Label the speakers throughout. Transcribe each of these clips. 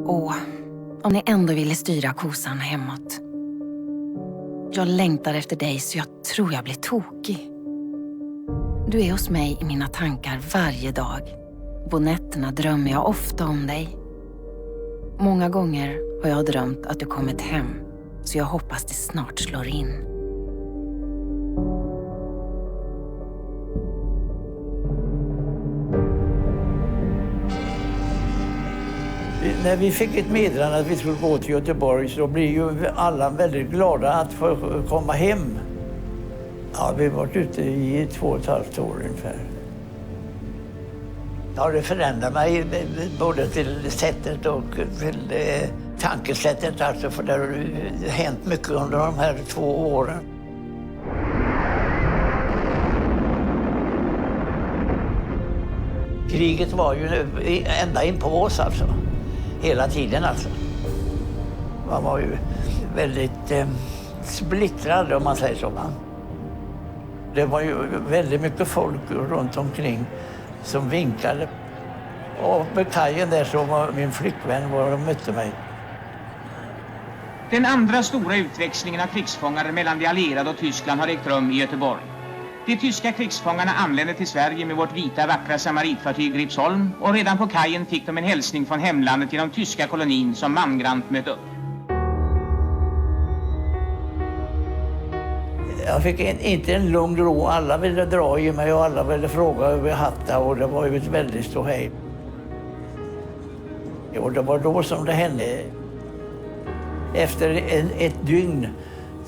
Speaker 1: Åh, om ni ändå ville styra kosan hemåt. Jag längtar efter dig så jag tror jag blir tokig. Du är hos mig i mina tankar varje dag. På nätterna drömmer jag ofta om dig. Många gånger har jag drömt att du kommit hem, så jag hoppas det snart slår in.
Speaker 2: När vi fick ett meddelande att vi skulle gå till Göteborg så blev ju alla väldigt glada att få komma hem. Ja, vi har varit ute i 2,5 år ungefär. Ja, det förändrar mig både till sättet och till tankesättet. Alltså, för det har hänt mycket under de här 2 åren. Kriget var ju ända in på oss alltså. Hela tiden alltså. Man var ju väldigt splittrad om man säger så. Va? Det var ju väldigt mycket folk runt omkring som vinkade. Och på kajen där så var min flickvän och mötte mig.
Speaker 3: Den andra stora utväxlingen av krigsfångar mellan de allierade och Tyskland har ägt rum i Göteborg. De tyska krigsfångarna anlände till Sverige med vårt vita vackra samaritfartyg Gripsholm och redan på kajen fick de en hälsning från hemlandet till de tyska kolonin som mangrant mötte upp.
Speaker 2: Jag fick inte en lugn ro. Alla ville dra i mig och alla ville fråga över hatta och det var ju ett väldigt ståhej. Och det var då som det hände. Efter ett dygn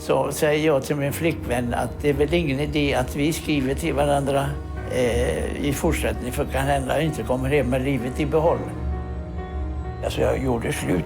Speaker 2: så säger jag till min flickvän att det är väl ingen idé att vi skriver till varandra i fortsättning för kan hända att jag inte kommer hem med livet i behåll. Alltså jag gjorde slut.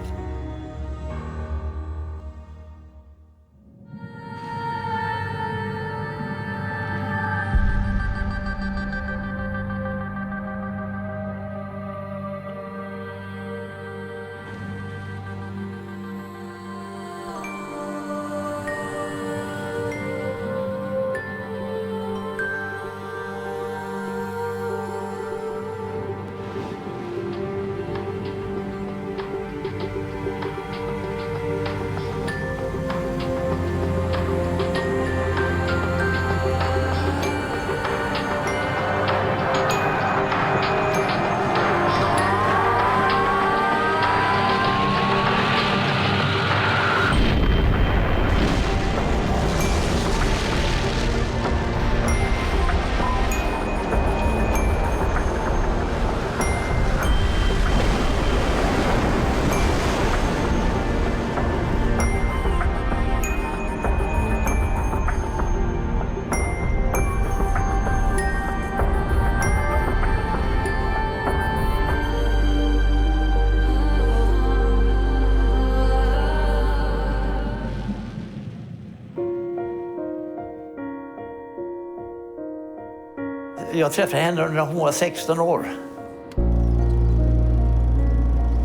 Speaker 2: Jag träffade henne när hon var 16 år.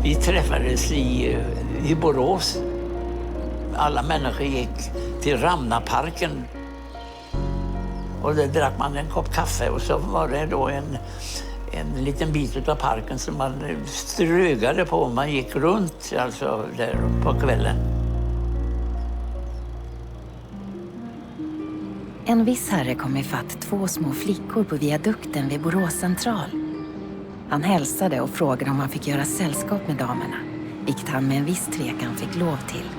Speaker 2: Vi träffades i Borås. Alla människor gick till Ramnaparken. Och där drack man en kopp kaffe och så var det då en liten bit av parken som man strögade på. Man gick runt alltså där på kvällen.
Speaker 1: En viss herre kom ifatt 2 små flickor på viadukten vid Borås central. Han hälsade och frågade om han fick göra sällskap med damerna, vilket han med en viss tvekan fick lov till.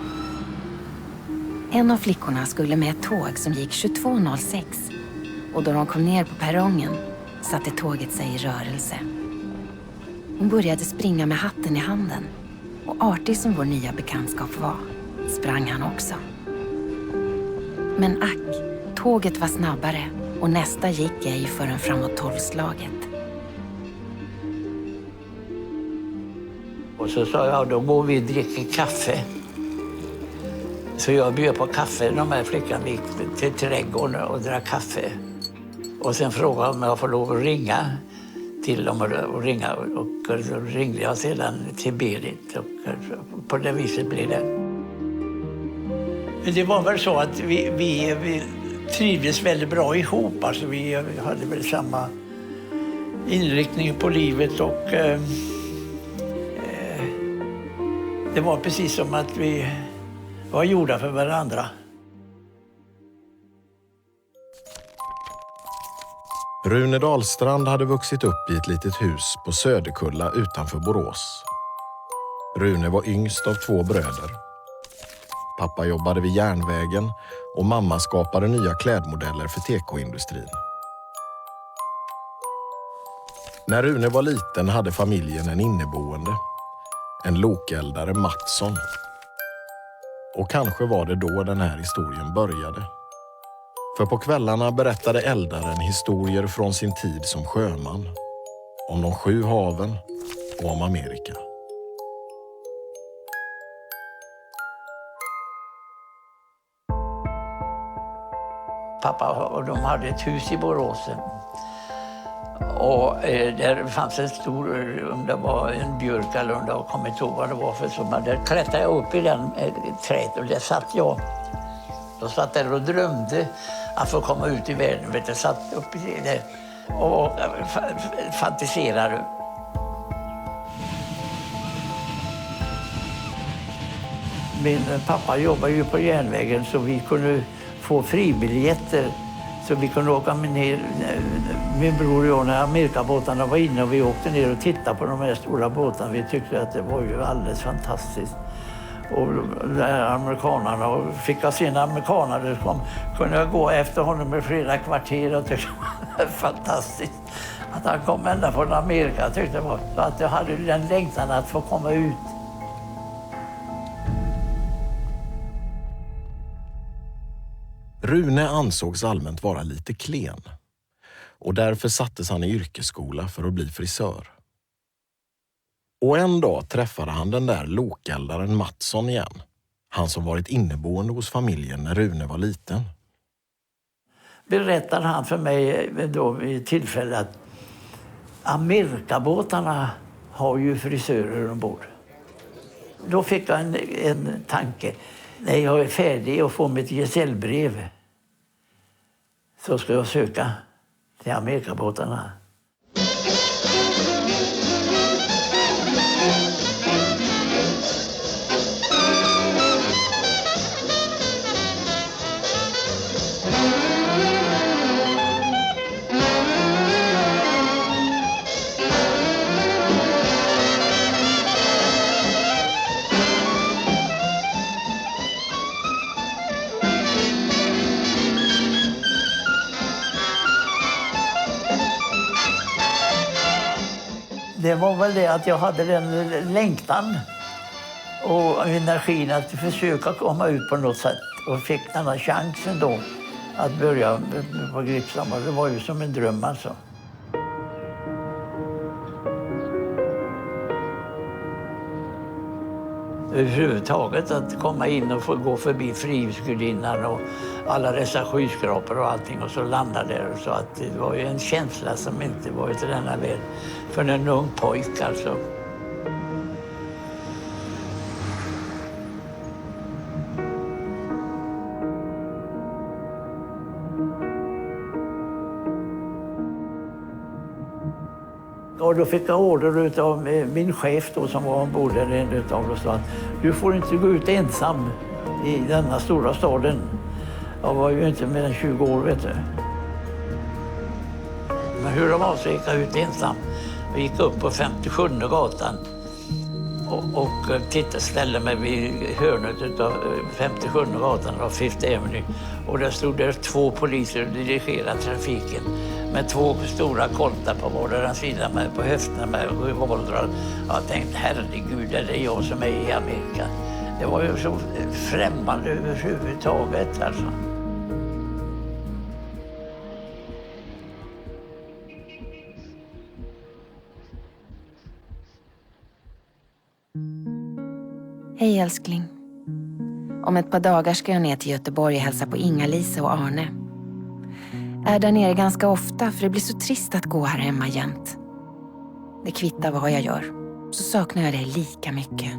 Speaker 1: En av flickorna skulle med ett tåg som gick 22.06 och då de kom ner på perrongen satte tåget sig i rörelse. Hon började springa med hatten i handen och artig som vår nya bekantskap var, sprang han också. Men ack, tåget var snabbare och nästa gick ej förrän framåt 12-slaget.
Speaker 2: Och så sa jag, då går vi och dricker kaffe. Så jag bjöd på kaffe. De här flickan gick till trädgården och drack kaffe. Och sen frågade om jag får lov att ringa till dem och ringa. Och så ringde jag sedan till Berit och på det viset blev det. Men det var väl så att vi trivdes väldigt bra ihop. Alltså vi hade väl samma inriktning på livet och Det var precis som att vi var gjorda för varandra.
Speaker 4: Rune Dahlstrand hade vuxit upp i ett litet hus på Söderkulla utanför Borås. Rune var yngst av 2 bröder. Pappa jobbade vid järnvägen och mamma skapade nya klädmodeller för tekoindustrin. När Rune var liten hade familjen en inneboende, en lokeldare Mattsson. Och kanske var det då den här historien började. För på kvällarna berättade eldaren historier från sin tid som sjöman. Om de 7 haven och om Amerika.
Speaker 2: Pappa och de hade ett hus i Borås. Och där fanns en stor, om det var en björk eller om det kom inte ihåg vad det var för sommar. Där klättrade jag upp i den trädet och där satt jag. Jag satt där och drömde att få komma ut i världen. Jag satt upp i det och fantiserade. Min pappa jobbade ju på järnvägen så vi kunde få fribiljetter. Så vi kunde åka ner, min bror och jag, när Amerikabåtarna var inne och vi åkte ner och tittade på de här stora båtarna. Vi tyckte att det var ju alldeles fantastiskt. Och där amerikanerna, och fick jag se en amerikaner kunde jag gå efter honom i flera kvarter och tyckte det var fantastiskt. Att han kom ända från Amerika, jag tyckte det var så att jag hade den längtan att få komma ut.
Speaker 4: Rune ansågs allmänt vara lite klen och därför sattes han i yrkesskola för att bli frisör. Och en dag träffade han den där lokeldaren Mattsson igen, han som varit inneboende hos familjen när Rune var liten.
Speaker 2: Berättade han för mig då vid tillfälle att Amerikabåtarna har ju frisörer ombord. Då fick jag en tanke. När jag är färdig och får mitt gesällbrev så ska jag söka till Amerikabåtarna. Det var väl det att jag hade den längtan och energin att försöka komma ut på något sätt. Och fick den här chansen då att börja på Gripshammar. Det var ju som en dröm alltså. Överhuvudtaget att komma in och få gå förbi Frihetsgudinnan och alla dessa skyskrapor och allting och så landa där. Så att det var ju en känsla som inte var till denna värld för en ung pojk alltså. Och då fick jag order av min chef då, som var ombord där utav oss att du får inte gå ut ensam i denna stora staden. Jag var ju inte mer än 20 år, vet du. Men hur det var så gick jag ut ensam. Jag gick upp på 57 gatan och ställde mig vid hörnet av 57 gatan och Fifth Avenue. Och där stod där 2 poliser och dirigerade trafiken med 2 stora koltar på vardera sida med på höfterna med revolvrar. Jag tänkte, herregud, är det jag som är i Amerika? Det var ju så främmande överhuvudtaget alltså.
Speaker 1: Hej älskling. Om ett par dagar ska jag ner till Göteborg och hälsa på Inga-Lisa och Arne. Jag är där nere ganska ofta för det blir så trist att gå här hemma jämt. Det kvittar vad jag gör, så saknar jag dig lika mycket.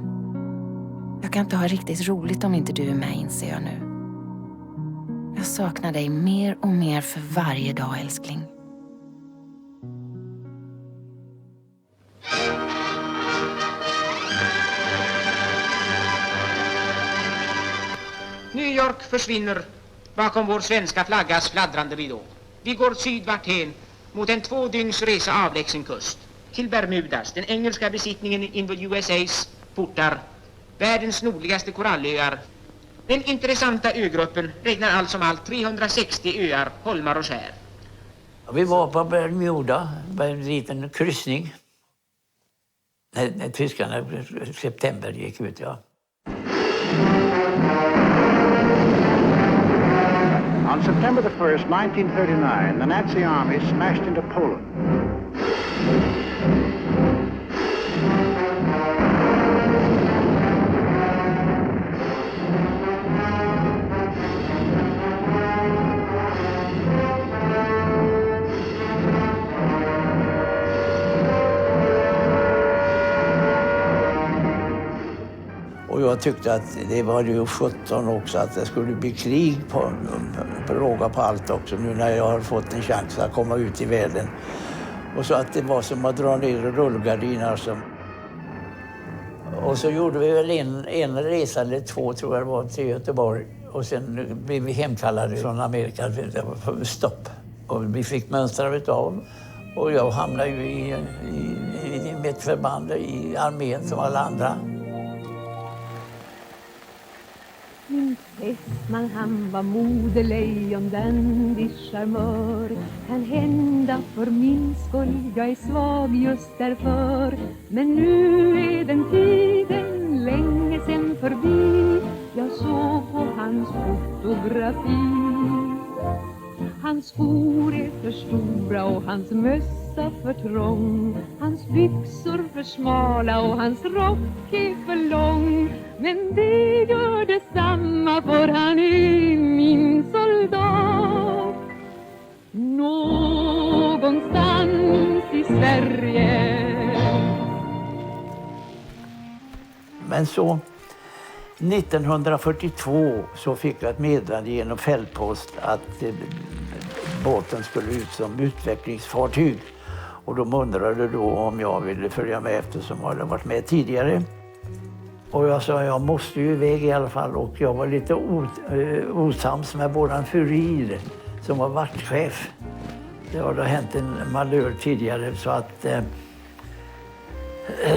Speaker 1: Jag kan inte ha riktigt roligt om inte du är med, inser jag nu. Jag saknar dig mer och mer för varje dag, älskling.
Speaker 3: York försvinner bakom vår svenska flaggas fladdrande ridå. Vi går sydvart hen mot en 2 dygns resa avlägsen kust. Till Bermudas, den engelska besittningen inför USAs portar. Världens nordligaste korallöar. Den intressanta ögruppen räknar allt som allt 360 öar, holmar och skär.
Speaker 2: Vi var på Bermuda på en liten kryssning. När tyskarna i september gick ut, ja.
Speaker 5: On September the 1st, 1939, the Nazi army smashed into Poland.
Speaker 2: Och jag tyckte att det var ju 17 också, att det skulle bli krig på råga på allt också, nu när jag har fått en chans att komma ut i världen. Och så att det var som att dra ner rullgardiner alltså. Och så gjorde vi väl en resa eller 2, tror jag det var, till Göteborg. Och sen blev vi hemkallade från Amerika, det var stopp. Och vi fick mönstra utav. Och jag hamnade ju i mitt förband i armén som alla andra.
Speaker 6: Min fästman, han var modelejon, dandy charmör. Kan hända för min skull, jag är svag just därför. Men nu är den tiden länge sen förbi. Jag såg på hans fotografi. Hans skor är för stora och hans mössa för trång. Hans byxor för smala och hans rock är för lång. Men det gör detsamma, för han är min soldat. Någonstans i Sverige.
Speaker 2: Men så 1942 så fick jag ett meddelande genom fältpost att båten skulle ut som utvecklingsfartyg. Och de undrade då om jag ville följa med eftersom jag hade varit med tidigare. Och jag sa jag måste ju iväg i alla fall, och jag var lite osams med våran furir som var vaktchef. Det hade hänt en malör tidigare så att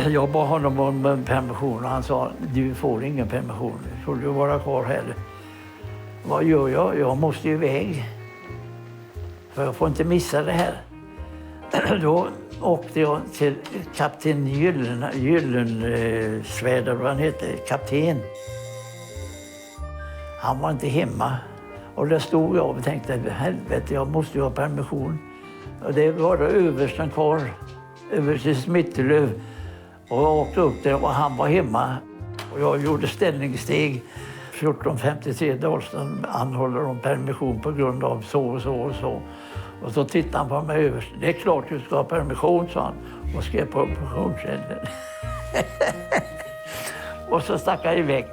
Speaker 2: jag bad honom om permission och han sa du får ingen permission, får du vara kvar här. Vad gör jag? Jag måste ju iväg. För jag får inte missa det här. Då åkte jag till kapten Gyllensvärd, vad han heter, kapten. Han var inte hemma. Och där stod jag och tänkte, helvete, jag måste ju ha permission. Och det var då översten kvar, översten Smittelöv. Och jag åkte upp där och han var hemma. Och jag gjorde ställningssteg. 1453 Dalsland anhåller om permission på grund av så och så och så. Och så tittade han på mig överst. Det är klart du ska ha permission, sa han. Och skrev på permissionsedeln. Och så stack jag iväg.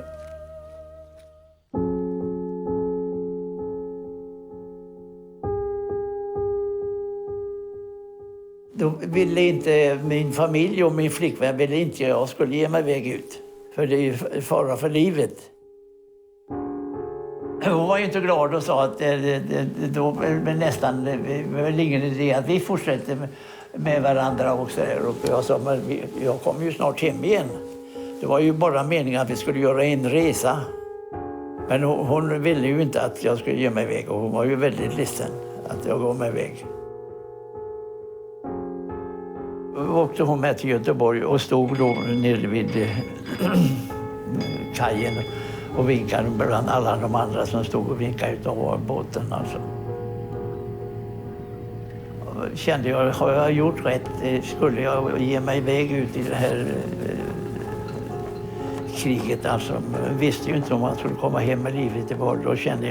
Speaker 2: Då ville inte min familj och min flickvän ville inte jag skulle ge mig iväg ut. För det är ju fara för livet. Hon var ju inte glad och sa att då var nästan väl ingen idé att vi fortsätter med varandra och så där. Och jag sa, men jag kommer ju snart hem igen. Det var ju bara meningen att vi skulle göra en resa. Men hon ville ju inte att jag skulle ge mig iväg och hon var ju väldigt ledsen att jag gav mig iväg. Då åkte hon med till Göteborg och stod då nere vid kajen och vinkade bland alla de andra som stod och vinkade utav båten. Alltså. Kände jag, har jag gjort rätt? Skulle jag ge mig iväg ut i det här kriget? Alltså, jag visste ju inte om man skulle komma hem med livet i behåll. Då kände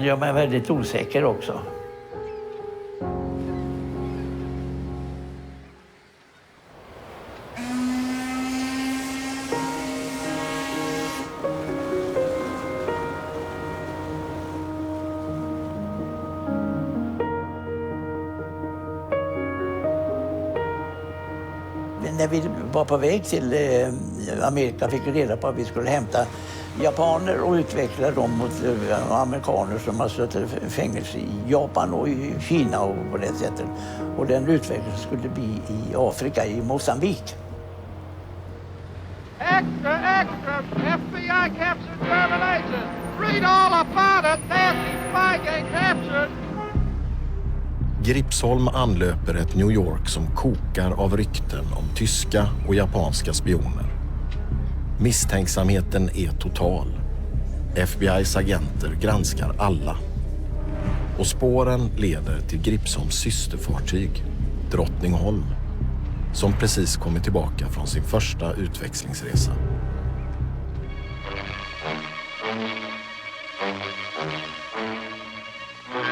Speaker 2: jag mig väldigt osäker också. När vi var på väg till Amerika fick vi reda på att vi skulle hämta japaner och utvecklade dem mot amerikaner som har suttit i fängelse i Japan och i Kina och på det sättet. Och den utvecklingen skulle bli i Afrika, i Mosambik.
Speaker 7: Extra, extra! FBI captured German agent! Read all about it! Nasty spy gang captured!
Speaker 4: Gripsholm anlöper ett New York som kokar av rykten om tyska och japanska spioner. Misstänksamheten är total. FBI:s agenter granskar alla. Och spåren leder till Gripsholms systerfartyg, Drottningholm, som precis kommit tillbaka från sin första utväxlingsresa.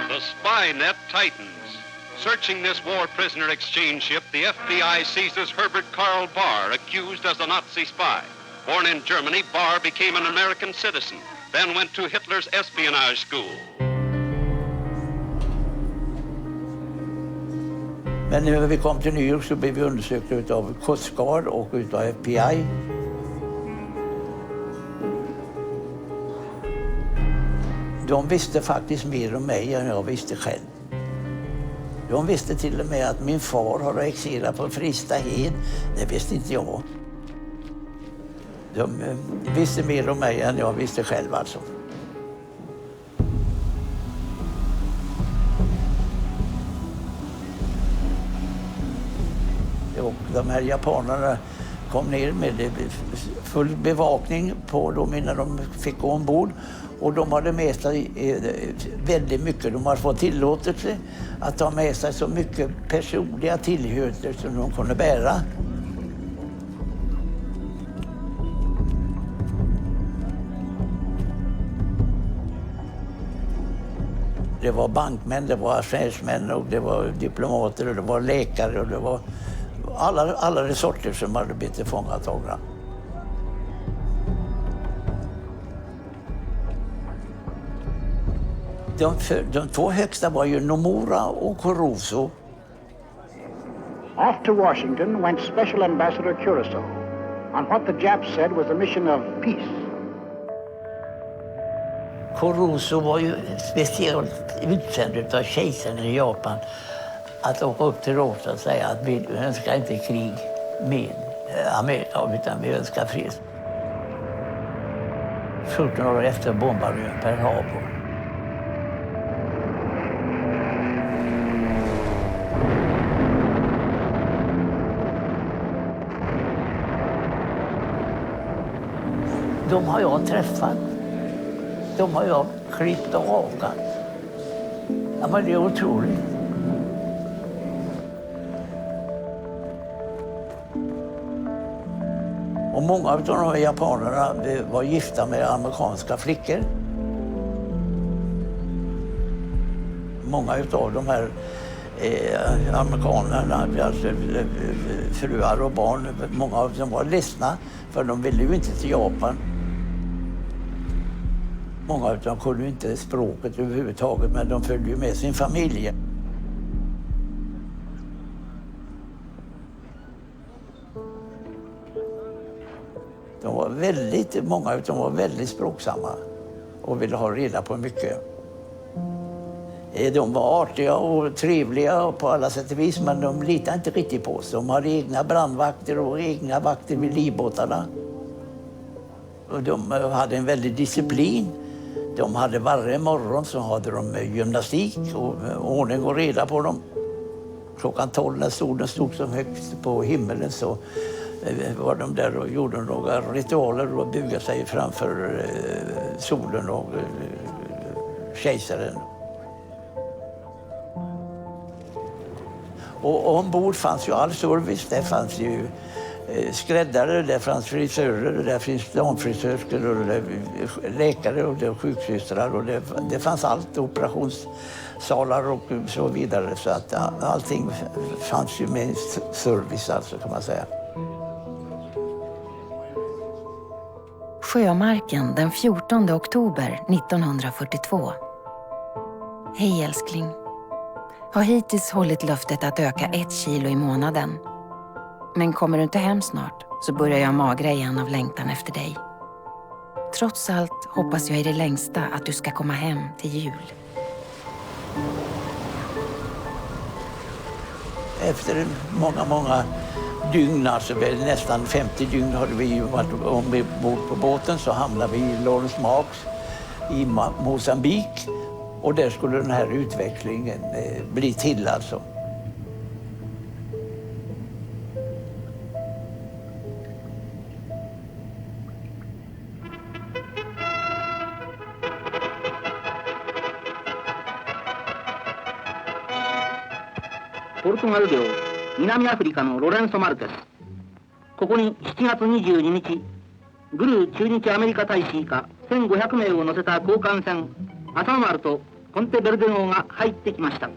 Speaker 8: The spy net tightens. Searching this war prisoner exchange ship, the FBI seizes Herbert Karl Bahr, accused as a Nazi spy. Born in Germany, Bahr became an American citizen, then went to Hitler's espionage school.
Speaker 2: Men när vi kom till New York så blev vi undersökta av Coast Guard och utav FBI. De visste faktiskt mer om mig än jag visste själv. De visste till och med att min far har exilerat på Fristahed. Det visste inte jag. De visste mer om mig än jag visste själv alltså. Och de här japanerna kom ner med full bevakning på dem innan de fick gå ombord. Och de hade med sig väldigt mycket. De hade fått tillåtelse att ta med sig så mycket personliga tillhörigheter som de kunde bära. Det var bankmän, det var affärsmän och det var diplomater och det var läkare och det var alla de sorter som hade blivit tillfångatagna. De två högsta var ju Nomura och Kuroso.
Speaker 5: Off to Washington went Special Ambassador Kuroso on what the Japs said was a mission of peace.
Speaker 2: Kuroso var ju speciellt utsänd av kejsaren i Japan att åka upp till Råsa och säga att vi önskar inte krig med Amerika utan vi önskar fred. 14 år efter bombade vi Pearl Harbor. De har jag träffat. De har jag klippt och rakat. Ja, men det är otroligt. Och många av de här japanerna var gifta med amerikanska flickor. Många av de här amerikanerna, alltså fruar och barn, många av dem var ledsna för de ville ju inte till Japan. Många av dem kunde inte språket överhuvudtaget, men de följde ju med sin familj. Många av dem var väldigt språksamma och ville ha reda på mycket. De var artiga och trevliga på alla sätt och vis, men de litade inte riktigt på oss. De hade egna brandvakter och egna vakter vid livbåtarna. Och de hade en väldig disciplin. De hade varje morgon så hade de gymnastik och ordning och reda på dem. Klockan 12 när solen stod som högst på himmelen så var de där och gjorde några ritualer och bugade sig framför solen och kejsaren. Och ombord fanns ju all service. Det fanns ju skräddare, där fanns frisörer, där finns damfrisörskor och läkare och det sjuksystrar och det fanns allt, operationssalar och så vidare. Så att allting fanns ju med service alltså, kan man säga.
Speaker 1: Sjömarken den 14 oktober 1942. Hej älskling. Har hittills hållit löftet att öka 1 kilo i månaden. Men kommer du inte hem snart så börjar jag magra igen av längtan efter dig. trots allt hoppas jag i det längsta att du ska komma hem till jul.
Speaker 2: Efter många dygn, alltså nästan 50 dygn hade vi varit ombord på båten, så hamnade vi i Lawrence Marks i Mozambique. Och där skulle den här utvecklingen bli till alltså.
Speaker 9: Portugal 領南アフリカのロレンソ・マルケス。ここに7月22日、グルー駐日アメリカ大使以下1500名を乗せた交換船アサマ丸とポンテベルデ号が入ってきました。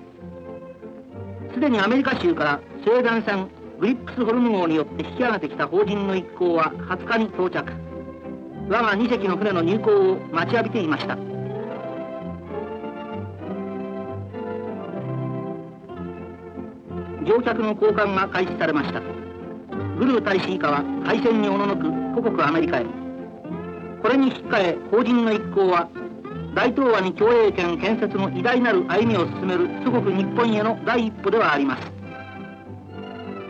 Speaker 9: すでにアメリカ州からスウェーデン船グリップスホルム号によって引き上げてきた邦人の一行は20日に到着。我が2隻の船の入港を待ちわびていました。乗客の交換が開始されました。グルー大使以下は海戦におののく故国アメリカへ。これに引き換え邦人の一行は大東亜に共栄圏建設の偉大なる歩みを進める祖国日本への第一歩ではあります。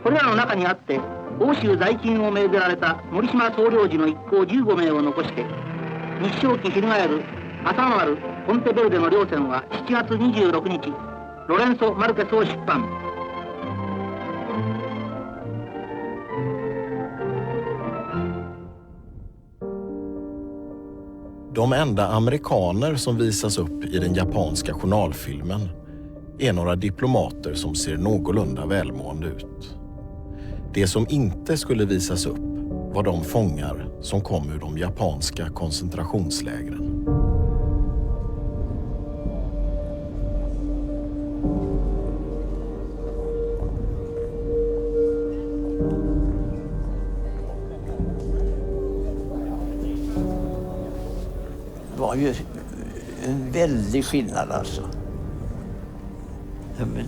Speaker 9: これらの中にあって欧州在勤を命ぜられた森島総領事の一行15名を残して日照期翻るアサマ丸ポンテベルデの両船は7月26日ロレンソ・マルケスを出版。
Speaker 4: De enda amerikaner som visas upp i den japanska journalfilmen är några diplomater som ser någorlunda välmående ut. Det som inte skulle visas upp var de fångar som kom ur de japanska koncentrationslägren.
Speaker 2: Det var ju en väldig skillnad alltså.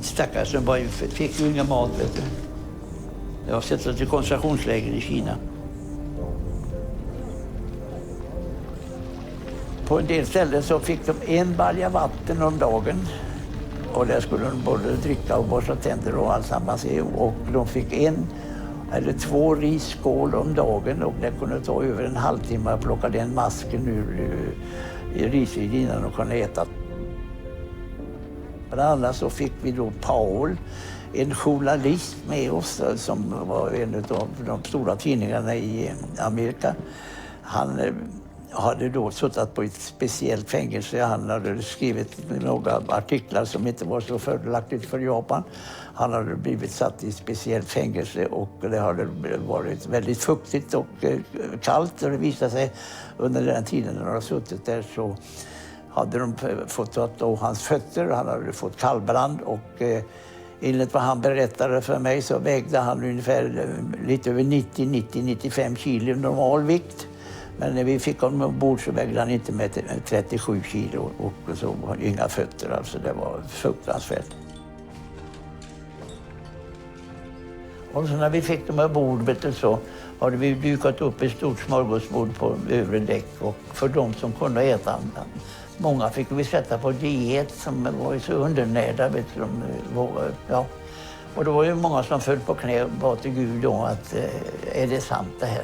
Speaker 2: Stackars som bara fick ju inga mat, vet du. Jag har sett till koncentrationsläger i Kina. På en del ställen så fick de en balja vatten om dagen. Och där skulle de både dricka och borsta tänder och allsammans. Och de fick en eller 2 risskål om dagen och det kunde ta över en halvtimme att plocka den masken ur riset innan de kunde äta. Bland annat så fick vi då Paul, en journalist med oss som var en av de stora tidningarna i Amerika. Han hade då suttit på ett speciellt fängelse. Han hade skrivit några artiklar som inte var så fördelaktigt för Japan. Han hade blivit satt i ett speciellt fängelse och det hade varit väldigt fuktigt och kallt. Och det visade sig under den tiden när de hade suttit där så hade de fått ta hans fötter. Han hade fått kallbrand och enligt vad han berättade för mig så vägde han ungefär lite över 90-95 kilo normal vikt. Men när vi fick honom ombord så vägde han inte med 37 kilo och så inga fötter. Alltså det var fruktansvärt. Och så när vi fick dem ombord så hade vi dukat upp ett stort smörgåsbord på övre däck. Och för de som kunde äta, många fick vi sätta på diet som var så undernärda. Vet du, ja. Och det var ju många som föll på knä och bad till Gud då att är det sant det här?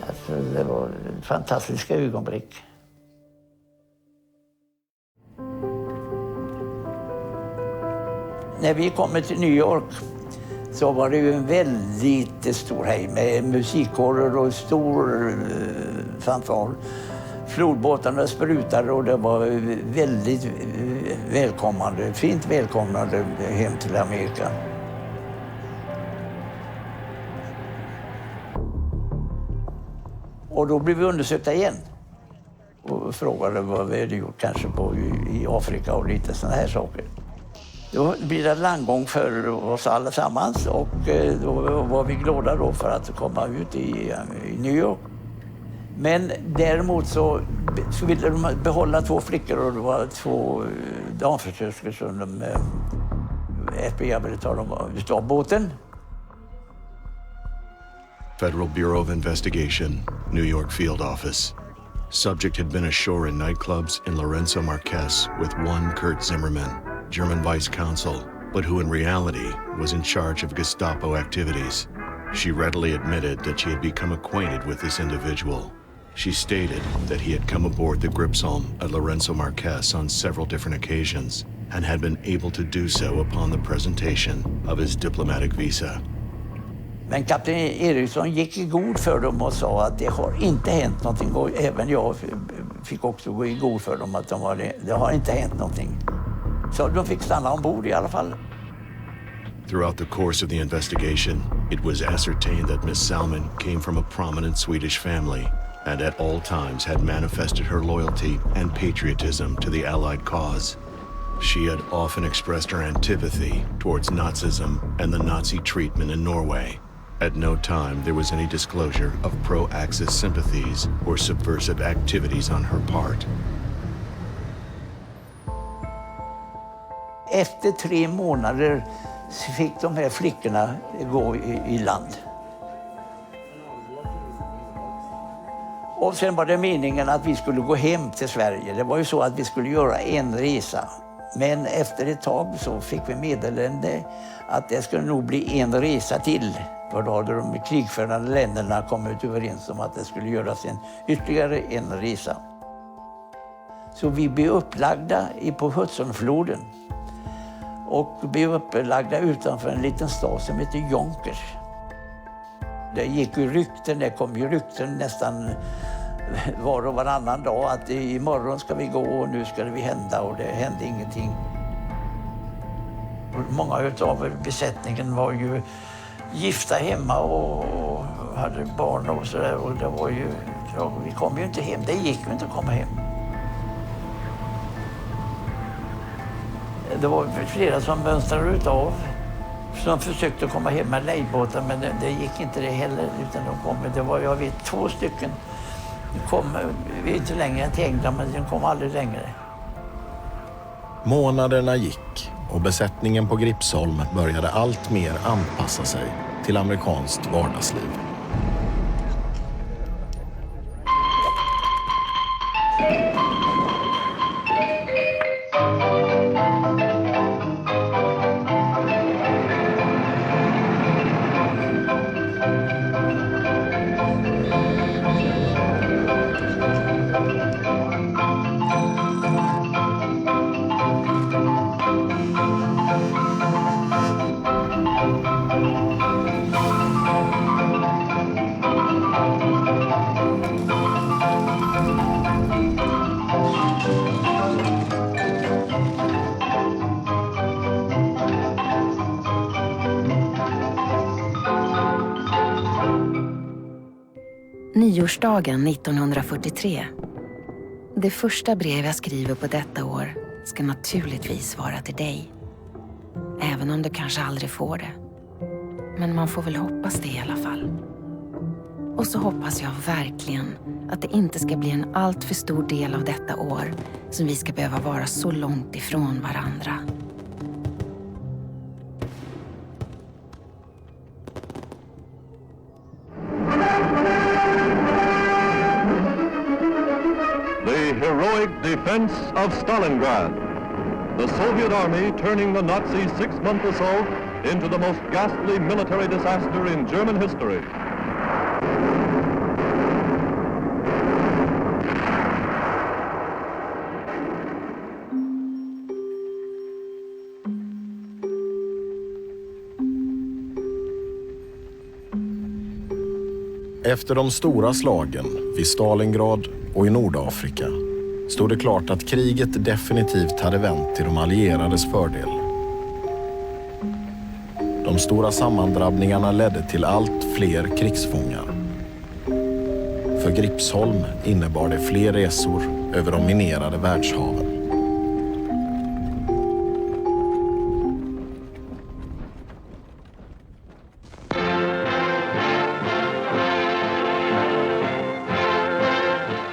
Speaker 2: Alltså, det var fantastiska ögonblick. När vi kom till New York så var det ju en väldigt stor hej med musikkårer och stor fanfar. Flodbåtarna sprutade och det var väldigt välkomnande, fint välkomnande hem till Amerika. Och då blev vi undersökta igen och frågade vad vi hade gjort kanske i Afrika och lite såna här saker. Då blir det landgång för oss allesammans och då var vi glada då för att komma ut i New York. Men däremot så ville de behålla 2 flickor och det var 2 damförsörskor som FBI ville ta dem av båten.
Speaker 10: Federal Bureau of Investigation, New York Field Office. Subject had been ashore in nightclubs in Lorenzo Marquez with one Kurt Zimmerman, German vice consul, but who in reality was in charge of Gestapo activities. She readily admitted that she had become acquainted with this individual. She stated that he had come aboard the Gripsholm at Lorenzo Marquez on several different occasions and had been able to do so upon the presentation of his diplomatic visa.
Speaker 2: Men kapten Eriksson gick i god för dem och sa att det har inte hänt någonting. Och även jag fick också gå i god för dem att det har inte hänt någonting. Så de fick stanna ombord i alla fall.
Speaker 10: Throughout the course of the investigation, it was ascertained that Miss Salmon came from a prominent Swedish family and at all times had manifested her loyalty and patriotism to the Allied cause. She had often expressed her antipathy towards Nazism and the Nazi treatment in Norway. At no time there was any disclosure of pro-Axis sympathies or subversive activities on her part.
Speaker 2: Efter 3 månader fick de här flickorna gå i land. Och sen var det meningen att vi skulle gå hem till Sverige. Det var ju så att vi skulle göra en resa. Men efter ett tag så fick vi meddelande att det skulle nog bli en resa till. För då hade de krigförande länderna kommit överens om att det skulle göras ytterligare en resa. Så vi blev upplagda på Hudsonfloden. Och blev upplagda utanför en liten stad som heter Yonkers. Det gick ju rykten, det kom ju rykten nästan var och varannan dag att imorgon ska vi gå och nu ska det hända, och det hände ingenting. Många av besättningen var ju gifta hemma och hade barn och sådär, och det var ju, ja, vi kom ju inte hem, det gick ju inte att komma hem. Det var flera som mönstrade utav, som försökte komma hem med lejbåtar, men det gick inte det heller, utan de kom, det var, jag vet, 2 stycken. De kom inte längre till England, men de kom aldrig längre.
Speaker 4: Månaderna gick och besättningen på Gripsholm började allt mer anpassa sig till amerikanskt vardagsliv.
Speaker 1: Nyårsdagen 1943. Det första brev jag skriver på detta år ska naturligtvis vara till dig. Även om du kanske aldrig får det. Men man får väl hoppas det i alla fall. Och så hoppas jag verkligen att det inte ska bli en allt för stor del av detta år som vi ska behöva vara så långt ifrån varandra.
Speaker 11: Heroic defense of Stalingrad. The Soviet army turning the Nazi 6-month assault into the most ghastly military disaster in German history.
Speaker 4: Efter de stora slagen vid Stalingrad och i Nordafrika stod det klart att kriget definitivt hade vänt till de allierades fördel. De stora sammandrabbningarna ledde till allt fler krigsfångar. För Gripsholm innebar det fler resor över de minerade världshaven.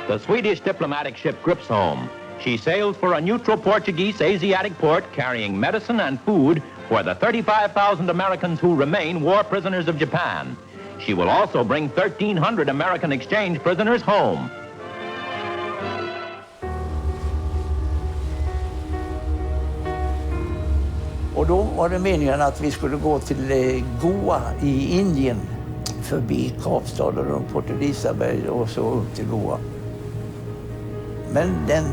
Speaker 12: The Swedish diplomatic ship Gripsholm. She sailed for a neutral Portuguese Asiatic port carrying medicine and food for the 35,000 Americans who remain war prisoners of Japan. She will also bring 1,300 American exchange prisoners home.
Speaker 2: Och då var det meningen att vi skulle gå till Goa i Indien, förbi Kapstad och runt Port Elizabeth och så upp till Goa. Men den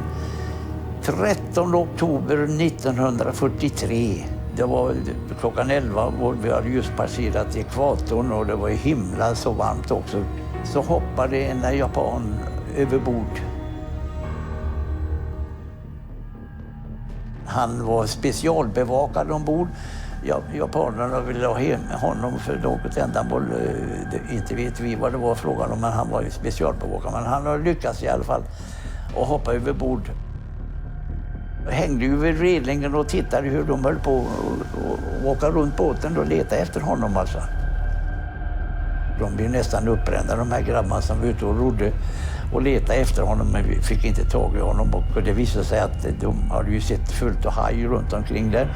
Speaker 2: 13 oktober 1943, det var klockan 11 och vi hade just passerat ekvatorn och det var himla så varmt också, så hoppade en japan över bord. Han var specialbevakad ombord. Japanerna ville ha hem honom för något ändamål. Inte vet vi vad det var frågan om, men han var ju specialbevakad. Men han har lyckats i alla fall att hoppa över bord. Hängde ju vid relingen och tittade hur de höll på att åka runt båten och leta efter honom alltså. De blev nästan uppbrända, de här grabbarna som var ute och rodde och letade efter honom, men vi fick inte tag i honom. Och det visade sig att de hade ju sett fullt och haj runt omkring där.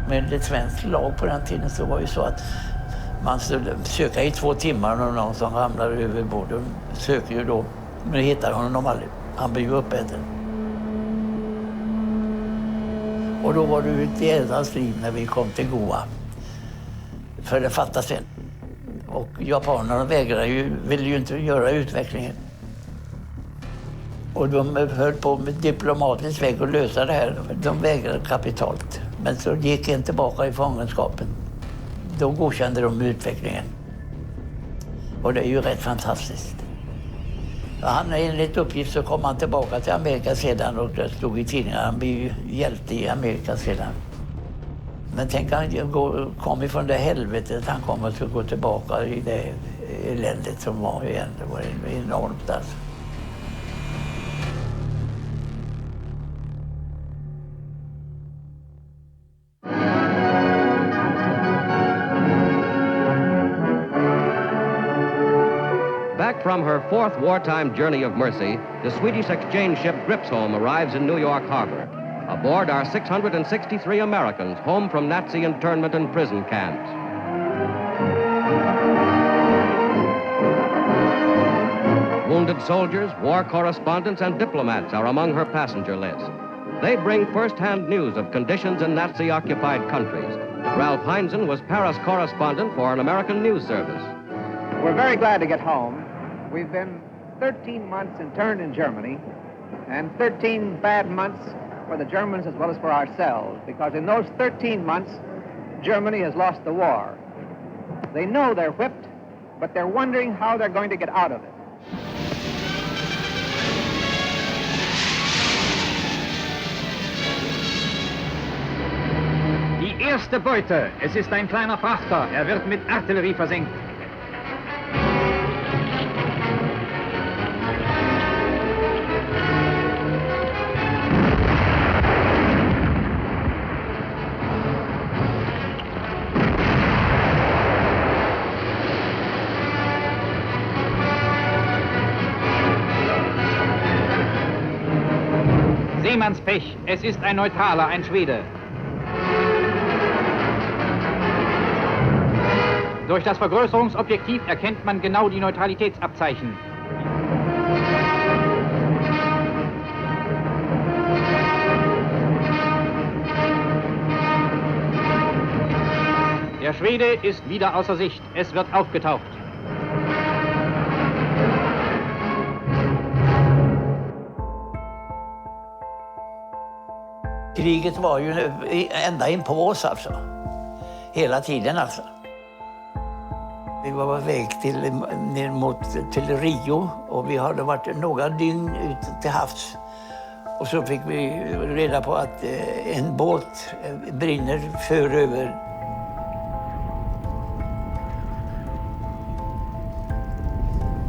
Speaker 2: Med ett svenskt lag på den tiden så var det ju så att man skulle söka i 2 timmar och någon som ramlade över bordet söker ju då, men det hittade honom aldrig. Han blev ju uppäten. Och då var det ett jädrans liv när vi kom till Goa. För det fattades en. Och japanerna ville ju inte göra utvecklingen. Och de höll på med diplomatisk väg att lösa det här. De vägrade kapitalt. Men så gick en tillbaka i fångenskapen. Då godkände de utvecklingen. Och det är ju rätt fantastiskt. Han, enligt uppgift så kom han tillbaka till Amerika sedan och det stod i tidningarna. Han blev ju hjälte i Amerika sedan. Men tänk, han kom ifrån det helvetet. Han kom och skulle gå tillbaka i det eländet som var igen. Det var enormt alltså.
Speaker 13: Back from her 4th wartime journey of mercy, the Swedish exchange ship Gripsholm arrives in New York Harbor. Aboard are 663 Americans home from Nazi internment and prison camps. Wounded soldiers, war correspondents, and diplomats are among her passenger list. They bring first-hand news of conditions in Nazi-occupied countries. Ralph Heinzen was Paris correspondent for an American news service.
Speaker 5: We're very glad to get home. We've been 13 months interned in Germany, and 13 bad months for the Germans as well as for ourselves, because in those 13 months, Germany has lost the war. They know they're whipped, but they're wondering how they're going to get out of it.
Speaker 14: Die erste Beute, es ist ein kleiner Frachter, er wird mit Artillerie versenkt. Seemannspech, es ist ein Neutraler, ein Schwede. Durch das Vergrößerungsobjektiv erkennt man genau die Neutralitätsabzeichen. Der Schwede ist wieder außer Sicht. Es wird aufgetaucht.
Speaker 2: Kriget var ju ända in på oss alltså. Hela tiden alltså. Vi var på väg till Rio och vi hade varit några dygn ute till havs. Och så fick vi reda på att en båt brinner för över.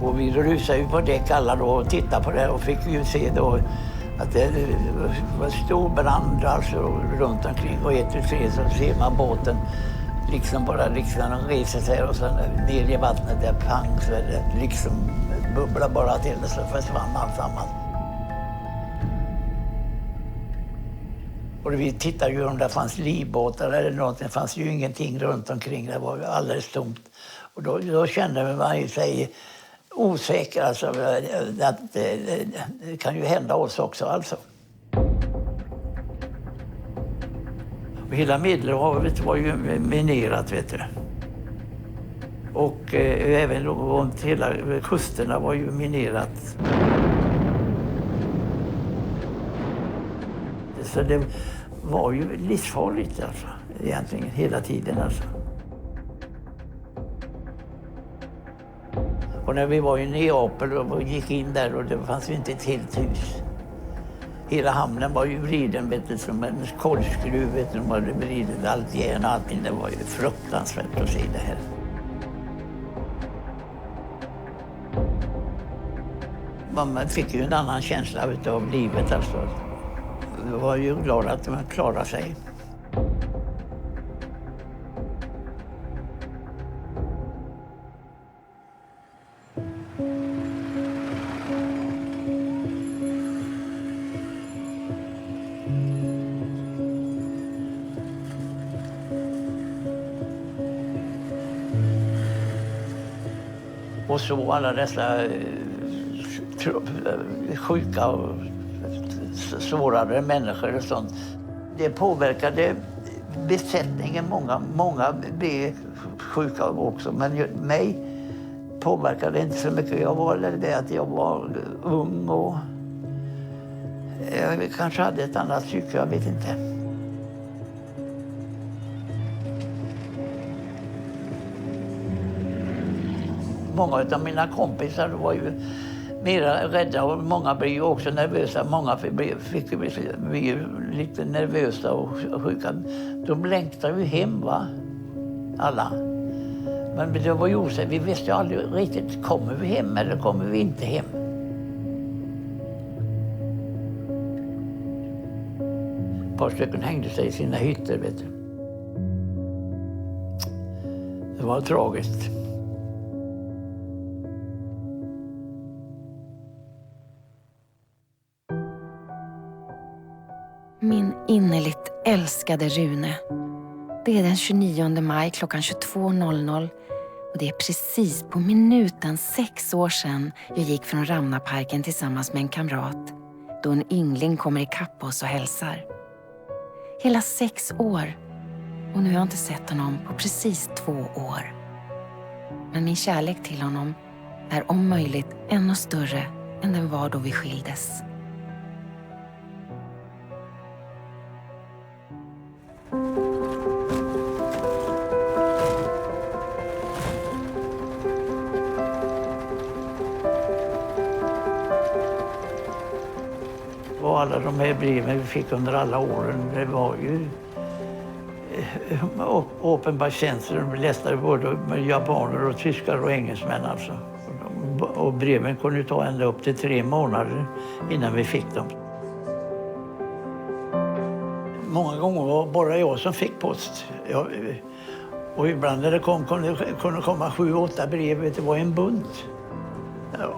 Speaker 2: Och vi rusade ju på däck alla då och tittade på det och fick ju se då att det var stor brand alltså runt omkring. Och ett och tre så ser man båten liksom bara reser sig och sen ner i vattnet där pang så det liksom bubblar bara till och så försvann alltsammans. Och vi tittade ju om det fanns livbåtar eller något. Det fanns ju ingenting runt omkring. Det var alldeles tomt. Och då kände man sig osäker. Alltså, att det kan ju hända oss också. Alltså. Och hela Medelhavet var ju minerat, vet du. Och även runt hela kusterna var ju minerat. Så det var ju livsfarligt alltså, egentligen hela tiden alltså. Och när vi var i Neapel och gick in där och det fanns ju inte ett helt hus. Hela hamnen var ju vriden, vet du, som en kolskruv, vet du, de hade vridit allt järn och allting. Det var ju fruktansvärt att se det här. Man fick ju en annan känsla av livet alltså. Jag var ju glad att man klarade sig. Och så alla dessa sjuka och svårare människor och sånt. Det påverkade besättningen. Många blev sjuka också. Men mig påverkade inte så mycket. Jag var det att jag var ung och jag kanske hade ett annat psyke, jag vet inte. Många av mina kompisar var ju mer rädda och många blev ju också nervösa. Många fick bli lite nervösa och sjuka. De längtade ju hem, va? Alla. Men det var ju osäkert. Vi visste ju aldrig riktigt, kommer vi hem eller kommer vi inte hem? Ett par stycken hängde sig i sina hytter, vet du. Det var tragiskt.
Speaker 1: Min innerligt älskade Rune. Det är den 29 maj klockan 22.00 och det är precis på minuten 6 år sedan jag gick från Ramnaparken tillsammans med en kamrat då en yngling kommer ikapp oss och hälsar. Hela 6 år och nu har jag inte sett honom på precis 2 år. Men min kärlek till honom är om möjligt ännu större än den var då vi skildes.
Speaker 2: Och alla de här breven vi fick under alla åren, det var ju uppenbar känsla. De läste både japaner och tyskar och engelsmän alltså. Och breven kunde ju ta ända upp till 3 månader innan vi fick dem. Många gånger var bara jag som fick post. Och ibland när det kunde komma 7-8 brev, det var en bunt.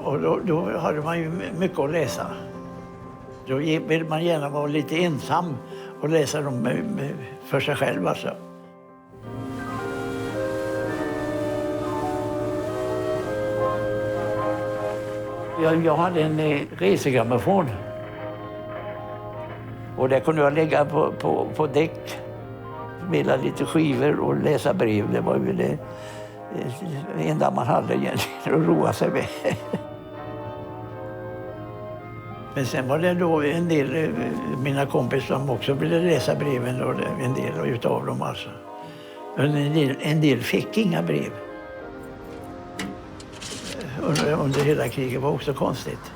Speaker 2: Och då hade man ju mycket att läsa. Då vill man gärna vara lite ensam och läsa dem för sig själv alltså. Jag hade en resegrammofon. Och där kunde jag lägga på däck, spela lite skivor och läsa brev. Det var ju det enda man hade egentligen att roa sig med. Men sen var det då en del mina kompisar som också ville läsa breven, och en del utav dem alltså. Men en del fick inga brev. Under hela kriget var också konstigt.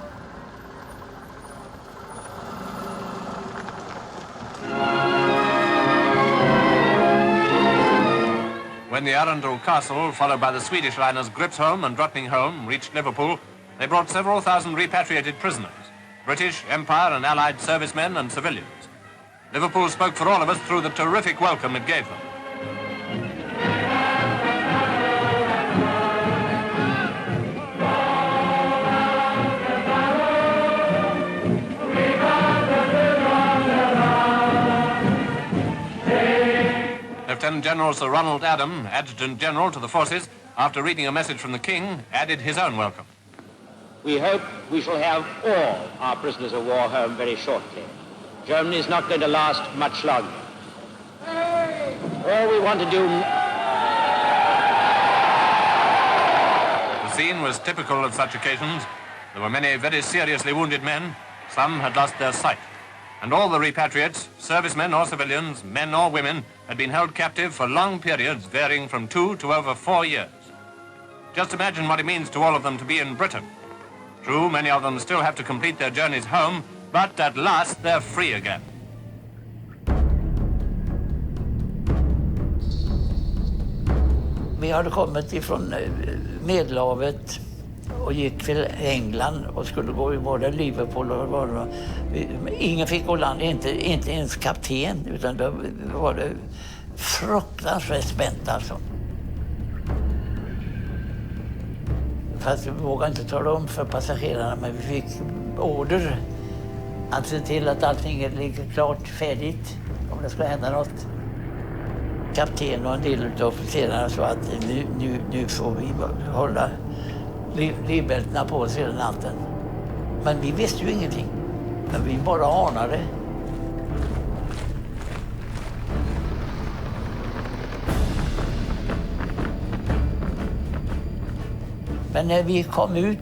Speaker 15: When the Arundel Castle, followed by the Swedish liners Gripsholm and Drottningholm, reached Liverpool, they brought several thousand repatriated prisoners, British, Empire and Allied servicemen and civilians. Liverpool spoke for all of us through the terrific welcome it gave them. Lieutenant General Sir Ronald Adam, Adjutant General to the forces, after reading a message from the King, added his own welcome.
Speaker 16: We hope we shall have all our prisoners of war home very shortly. Germany is not going to last much longer. All we want to do...
Speaker 15: The scene was typical of such occasions. There were many very seriously wounded men. Some had lost their sight. And all the repatriates, servicemen or civilians, men or women, had been held captive for long periods varying from 2 to over 4 years. Just imagine what it means to all of them to be in Britain. True, many of them still have to complete their journeys home, but at last they're free again.
Speaker 2: Vi hade kommit ifrån Medelhavet och gick till England och skulle gå i både Liverpool och ingen fick gå land, inte ens kapten, utan då var det fruktansvärt spänt alltså. Fast vi vågade inte tala om för passagerarna, men vi fick order att se till att allting ligger klart, färdigt, om det ska hända något. Kapten och en del av officerarna sa att nu får vi hålla livbältena på oss hela natten. Men vi visste ju ingenting. Men vi bara anade. Men när vi kom ut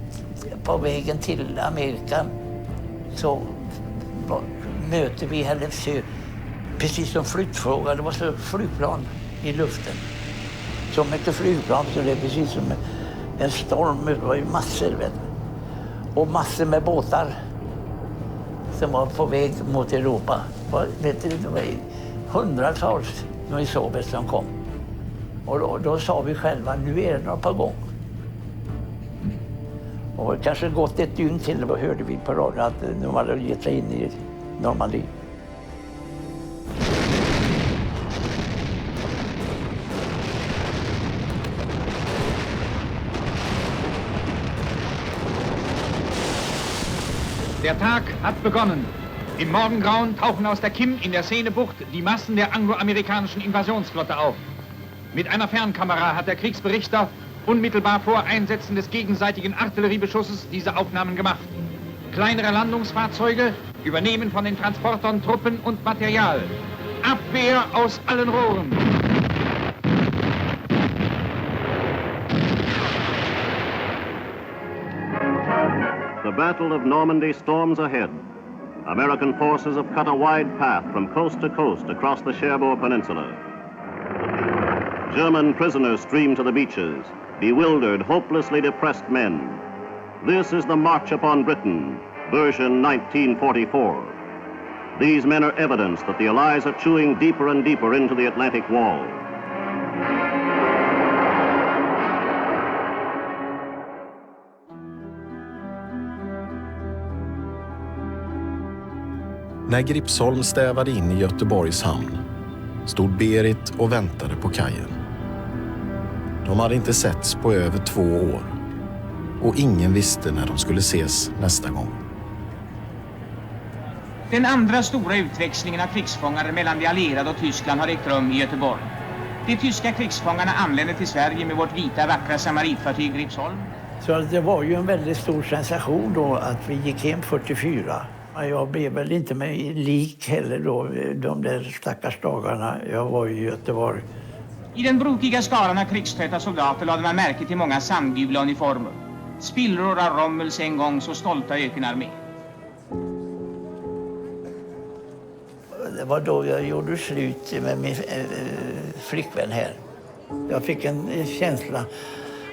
Speaker 2: på vägen till Amerika så möter vi Hällefsö. Precis som flyttfråga, det var så flygplan i luften. Så mycket flygplan så det är precis som en storm, det var ju massor, vet du. Och massor med båtar som var på väg mot Europa. Det var hundratals när vi såg som kom. Och då sa vi själva, nu är det några på gång. Och det kanske gått ett dygn till, då hörde vi på radion att de hade gett sig in i Normandie.
Speaker 14: Der Tag hat begonnen. Im Morgengrauen tauchen aus der Kim in der Seenebucht die Massen der angloamerikanischen Invasionsflotte auf. Mit einer Fernkamera hat der Kriegsberichter unmittelbar vor Einsetzen des gegenseitigen Artilleriebeschusses diese Aufnahmen gemacht. Kleinere Landungsfahrzeuge übernehmen von den Transportern Truppen und Material. Abwehr aus allen Rohren.
Speaker 17: The Battle of Normandy storms ahead. American forces have cut a wide path from coast to coast across the Cherbourg Peninsula. German prisoners stream to the beaches, bewildered, hopelessly depressed men. This is the March upon Britain, version 1944. These men are evidence that the Allies are chewing deeper and deeper into the Atlantic wall.
Speaker 4: När Gripsholm stävade in i Göteborgs hamn stod Berit och väntade på kajen. De hade inte setts på över 2 år och ingen visste när de skulle ses nästa gång.
Speaker 3: Den andra stora utväxlingen av krigsfångar mellan de allierade och Tyskland har ägt rum i Göteborg. De tyska krigsfångarna anlände till Sverige med vårt vita vackra samaritfartyg Gripsholm.
Speaker 2: Så det var ju en väldigt stor sensation då att vi gick hem 44. Jag blev väl inte med lik heller då, de där stackars dagarna jag var i Göteborg.
Speaker 3: I den brokiga skaran av krigströtta soldater lade man märke till många sandgula uniformer. Spillror av Rommels en gång så stolta ökenarmé.
Speaker 2: Det var då jag gjorde slut med min flickvän här. Jag fick en känsla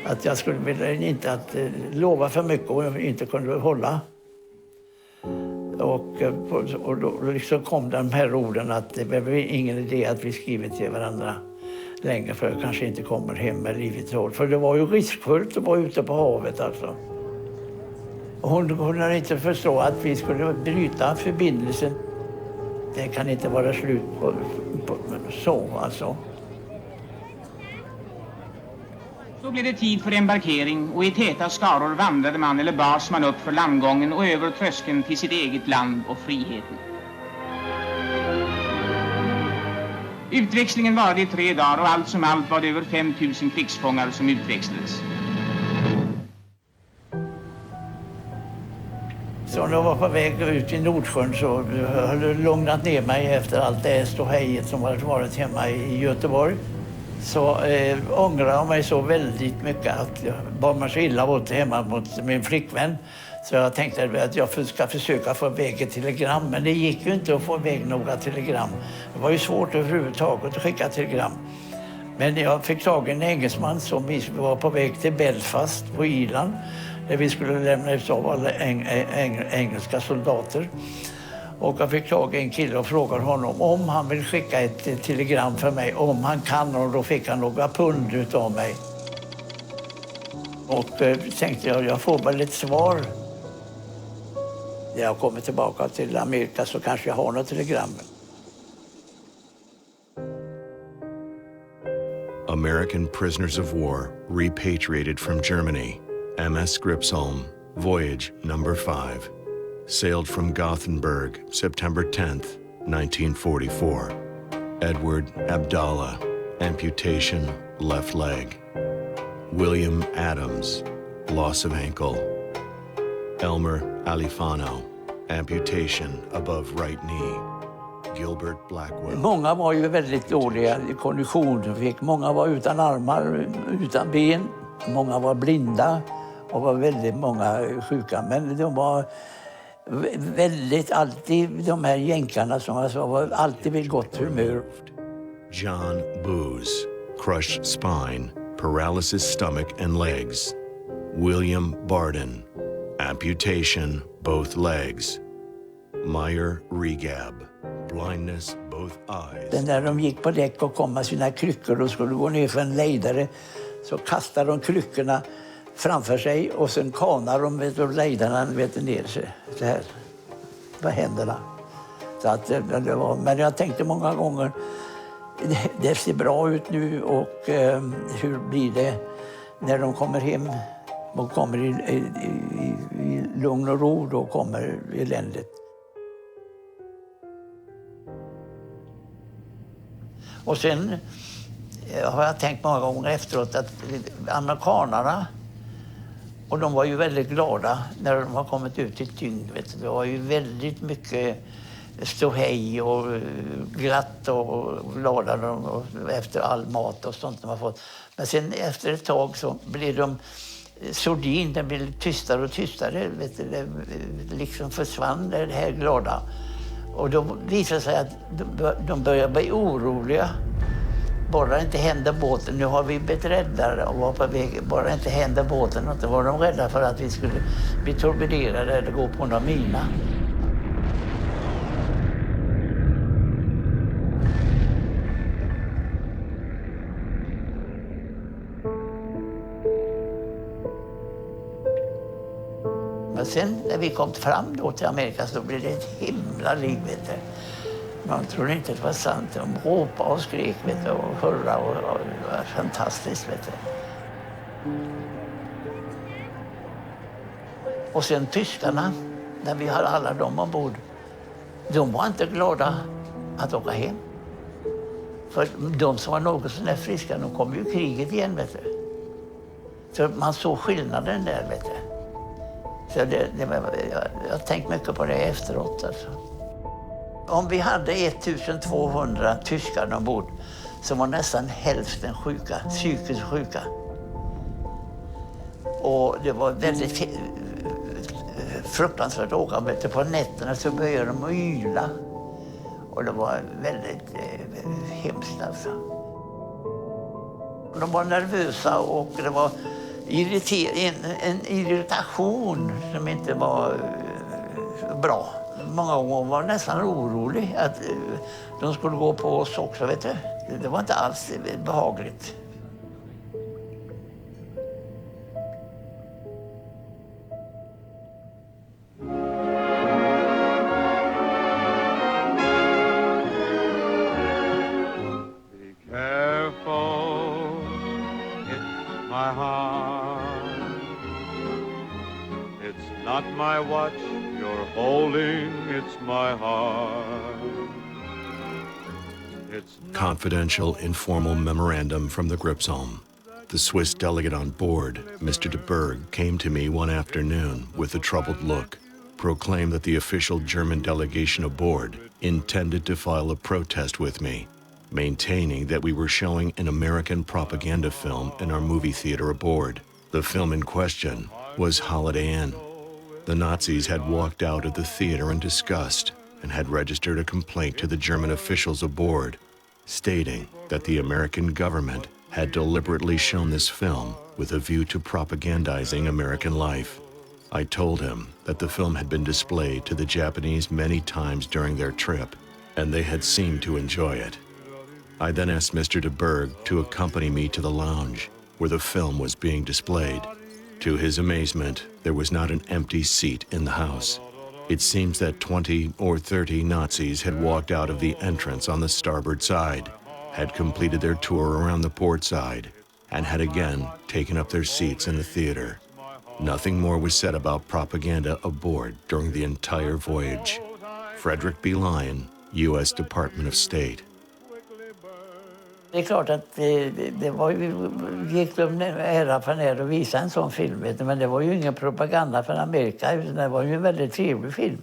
Speaker 2: att jag skulle inte att lova för mycket och inte kunde hålla. Och då liksom kom de här orden att det var ingen idé att vi skriver till varandra längre för jag kanske inte kommer hem med livet i håll. För det var ju riskfullt att vara ute på havet alltså. Och hon kunde inte förstå att vi skulle bryta förbindelsen. Det kan inte vara slut på så alltså.
Speaker 3: Så blev det tid för embarkering och i täta skaror vandrade man eller bars man upp för landgången och över tröskeln till sitt eget land och friheten. Utväxlingen varade i 3 dagar och allt som allt var det över 5 000 krigsfångar som utväxlades.
Speaker 2: Så när jag var på väg ut i Nordsjön så hade jag lugnat ner mig efter allt det ståhejet som hade varit hemma i Göteborg. Så ångrar jag mig så väldigt mycket att jag bar mig så illa åt hemma mot min flickvän. Så jag tänkte att jag ska försöka få iväg ett telegram, men det gick ju inte att få iväg några telegram. Det var ju svårt överhuvudtaget att skicka telegram. Men jag fick tag i en engelsman som vi var på väg till Belfast på Irland, där vi skulle lämna ut av alla engelska soldater. Och jag fick tag i en kille och frågade honom om han vill skicka ett telegram för mig, om han kan, och då fick han några pund utav mig. Och tänkte jag får väl ett svar. När jag kommer tillbaka till Amerika så kanske jag har något telegram.
Speaker 10: American prisoners of war repatriated from Germany. MS Gripsholm, voyage number 5. Sailed from Gothenburg, September 10th, 1944. Edward Abdallah, amputation, left leg. William Adams, loss of ankle. Elmer Alifano, amputation above right knee. Gilbert Blackwell.
Speaker 2: Många var ju väldigt dåliga i kondition. Många var utan armar, utan ben. Många var blinda och var väldigt många sjuka. Men de var väldigt alltid, de här jänkarna som jag sa, var alltid vid gott humör.
Speaker 10: John Booz, crushed spine, paralysis stomach and legs. William Barden, amputation both legs. Meyer Regab, blindness both eyes.
Speaker 2: När de gick på däck och kom med sina kryckor och skulle gå ner för en lejdare så kastade de kryckorna framför sig och sen kanar de och lejdarna ner sig så här på händerna. Så att det var, men jag tänkte många gånger det ser bra ut nu och hur blir det när de kommer hem och kommer i lugn och ro, då kommer eländet. Och sen har jag tänkt många gånger efteråt att amerikanerna, och de var ju väldigt glada när de har kommit ut i tyngd. Det var ju väldigt mycket ståhej och glatt och glada efter all mat och sånt de har fått. Men sen efter ett tag så blev de sordin, den blev tystare och tystare. Det liksom försvann det här glada. Och då visade sig att de började bli oroliga. Bara inte händer båten, nu har vi blivit rädda och var på väg, bara inte händer båten. Och då var de rädda för att vi skulle bli torpederade eller gå på någon mina. Men sen när vi kom fram då till Amerika så blev det ett himla liv, vet du. Man trodde inte det var sant. De ropade och skrek, vet du, och hurra och det var fantastiskt, vet du. Och sen tyskarna, när vi hade alla dem ombord, de var inte glada att åka hem. För de som var något sån där friska, de kom ju kriget igen, vet du. Så man såg skillnaden där, vet du. Så jag har tänkt mycket på det efteråt. Alltså. Om vi hade 1200 tyskar ombord så var nästan hälften sjuka, psykiskt sjuka. Och det var väldigt fruktansvärt att åka. På nätterna så började de att yla. Och det var väldigt hemskt alltså. De var nervösa och det var en irritation som inte var bra. Många gånger var nästan orolig att de skulle gå på oss också, vet du. Det var inte alls behagligt.
Speaker 7: Be careful, it's my heart. It's not my watch you're holding, it's my heart.
Speaker 10: Confidential, informal memorandum from the Gripsholm. The Swiss delegate on board, Mr. de Berg, came to me one afternoon with a troubled look, proclaimed that the official German delegation aboard intended to file a protest with me, maintaining that we were showing an American propaganda film in our movie theater aboard. The film in question was Holiday Inn. The Nazis had walked out of the theater in disgust and had registered a complaint to the German officials aboard, stating that the American government had deliberately shown this film with a view to propagandizing American life. I told him that the film had been displayed to the Japanese many times during their trip, and they had seemed to enjoy it. I then asked Mr. de Berg to accompany me to the lounge, where the film was being displayed. To his amazement, there was not an empty seat in the house. It seems that 20 or 30 Nazis had walked out of the entrance on the starboard side, had completed their tour around the port side, and had again taken up their seats in the theater. Nothing more was said about propaganda aboard during the entire voyage. Frederick B. Lyon, U.S. Department of State.
Speaker 2: Det är klart att det var ju, gick de ära för ner och visa en sån film, vet du, men det var ju ingen propaganda för Amerika, utan det var ju en väldigt trevlig film.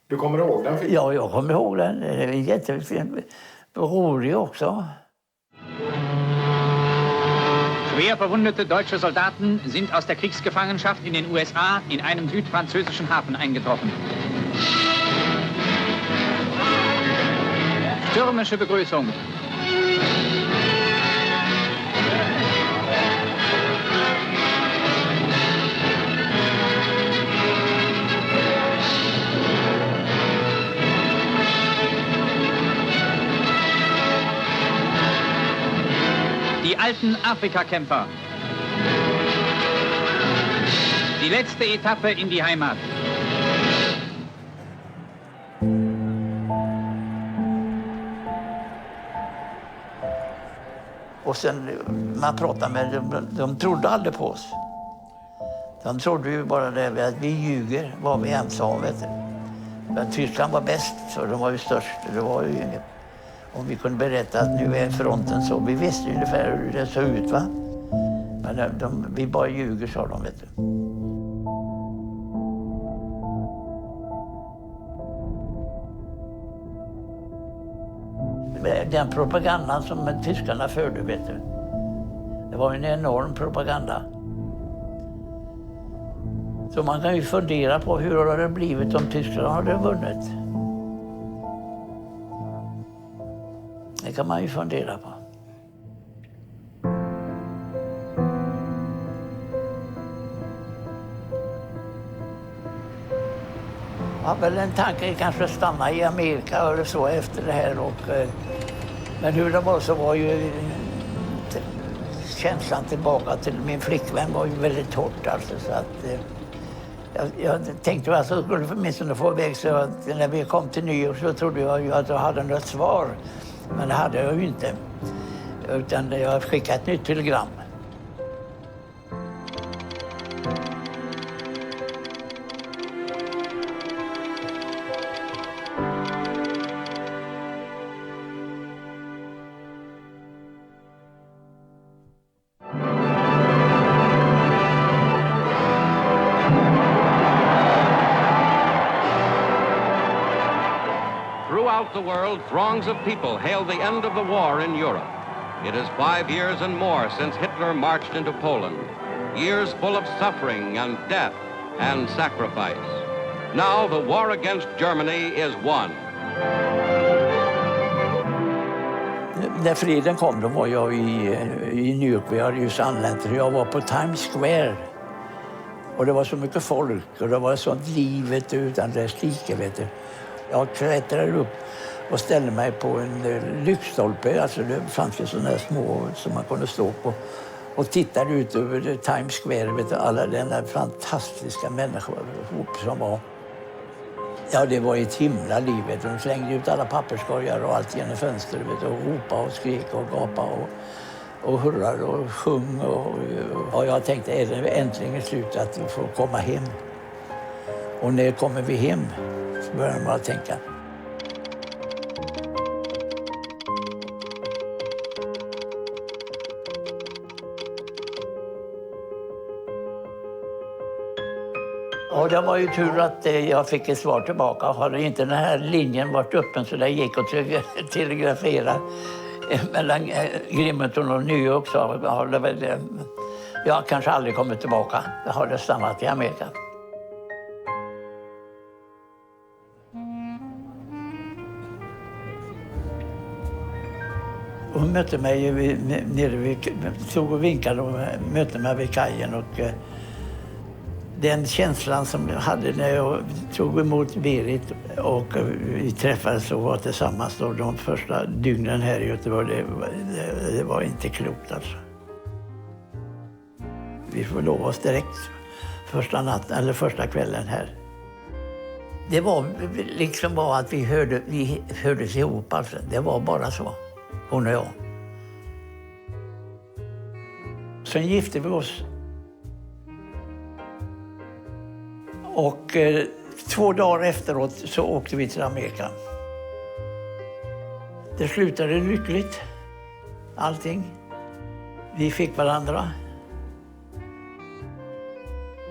Speaker 4: Du kommer ihåg den filmen?
Speaker 2: Ja, jag kommer ihåg den. Det är jättefilm. Rolig också.
Speaker 14: Schwer verwundete deutsche Soldaten sind aus der Kriegsgefangenschaft in den USA in einem südfranzösischen Hafen eingetroffen. Stürmische Begrüßung. Die alten Afrikakämpfer. Die letzte Etappe in die Heimat.
Speaker 2: Och sen man pratade med dem, de trodde aldrig på oss. De trodde ju bara det att vi ljuger vad vi än sa, vet du. Men Tyskland var bäst, så de var ju störst. Det var ju inget. Om vi kunde berätta att nu är fronten så. Vi visste ju ungefär hur det såg ut, va? Men vi bara ljuger, sa de, vet du. Den propagandan som tyskarna förde, vet du. Det var en enorm propaganda. Så man kan ju fundera på hur det hade blivit om Tyskland hade vunnit. Det kan man ju fundera på. Jag har väl en tanke att kanske stanna i Amerika eller så efter det här. Men hur det var så var ju känslan tillbaka till min flickvän var ju väldigt hårt. Alltså, så att, jag tänkte att jag skulle åtminstone få iväg, så att när vi kom till New York så trodde jag ju att jag hade något svar. Men det hade jag ju inte. Utan jag skickade ett nytt telegram.
Speaker 13: Throughout the world, throngs of people hail the end of the war in Europe. It is 5 years and more since Hitler marched into Poland. Years full of suffering and death and sacrifice. Now the war against Germany is won.
Speaker 2: När freden kom, då var jag i New York. Vi hade just anlänt. Jag var på Times Square. Och det var så mycket folk och det var sånt livet utan dess like, vet du. Jag klättrade upp och ställde mig på en lyktstolpe. Alltså det fanns ju sådana här små som man kunde stå på. Och tittade ut över Times Square, vet du, alla den där fantastiska människor som var. Ja, det var ett himla liv, vet du. De slängde ut alla papperskorgar och allt genom fönster, vet du, och ropade och skrek och gapade och hurrade och sjöng. Och jag tänkte, är det äntligen slut att vi får komma hem? Och när kommer vi hem? Så började man tänka. Ja, det var ju tur att jag fick ett svar tillbaka. Hade inte den här linjen varit öppen så det gick att telegrafera mellan Grimeton och New York så har det väl... Jag kanske aldrig kommit tillbaka. Jag har det stannat i Amerika. Hon mötte mig nere vid, stod och vinkade och mötte mig vid kajen. Och den känslan som jag hade när jag tog emot Berit och vi träffades och var tillsammans då, de första dygnen här i Göteborg, det var inte klokt alltså. Vi förlovade oss direkt första natten, eller första kvällen här. Det var liksom bara att vi hördes ihop alltså. Det var bara så, hon och jag. Sen gifte vi oss. Och 2 dagar efteråt så åkte vi till Amerika. Det slutade lyckligt. Allting. Vi fick varandra.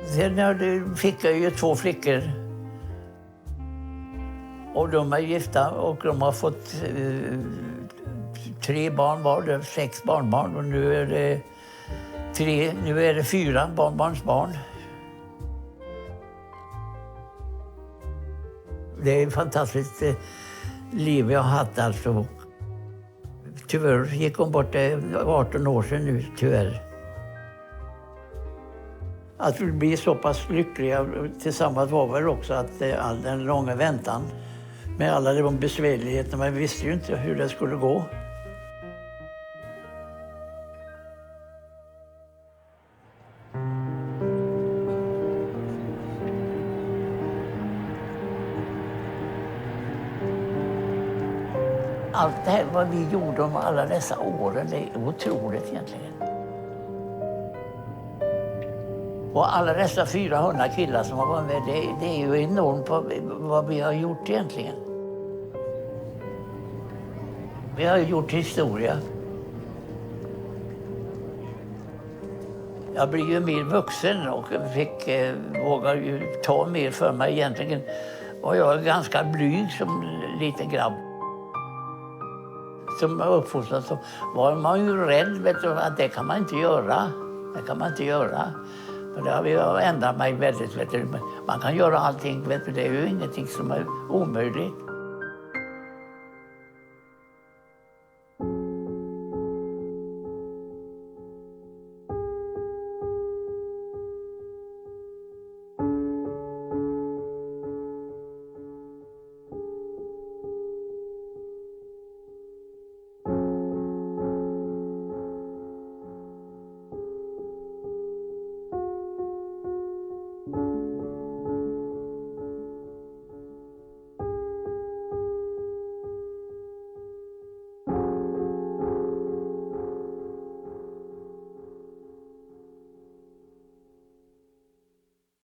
Speaker 2: Sen fick jag ju 2 flickor. Och de är gifta och de har fått 3 barn var, 6 barnbarn. Och nu är det 4 barnbarnsbarn. Det är ett fantastiskt liv jag har haft alltså. Tyvärr gick hon bort 18 år sedan nu, tyvärr. Att vi blir så pass lyckliga tillsammans var väl också att all den långa väntan med alla de besvärligheterna, man visste ju inte hur det skulle gå. Allt det här vad vi gjorde om alla dessa åren, det är otroligt egentligen. Och alla dessa 400 killar som har varit med, det är ju enormt vad vi har gjort egentligen. Vi har gjort historia. Jag blev ju mer vuxen och vågar ju ta mer för mig egentligen. Och jag är ganska blyg som liten grabb. Som uppfostrad så var man ju rädd, vet du, att det kan man inte göra. Det kan man inte göra. Men det har jag ändrat mig väldigt, vet du. Man kan göra allting, vet du. Det är ju ingenting som är omöjligt.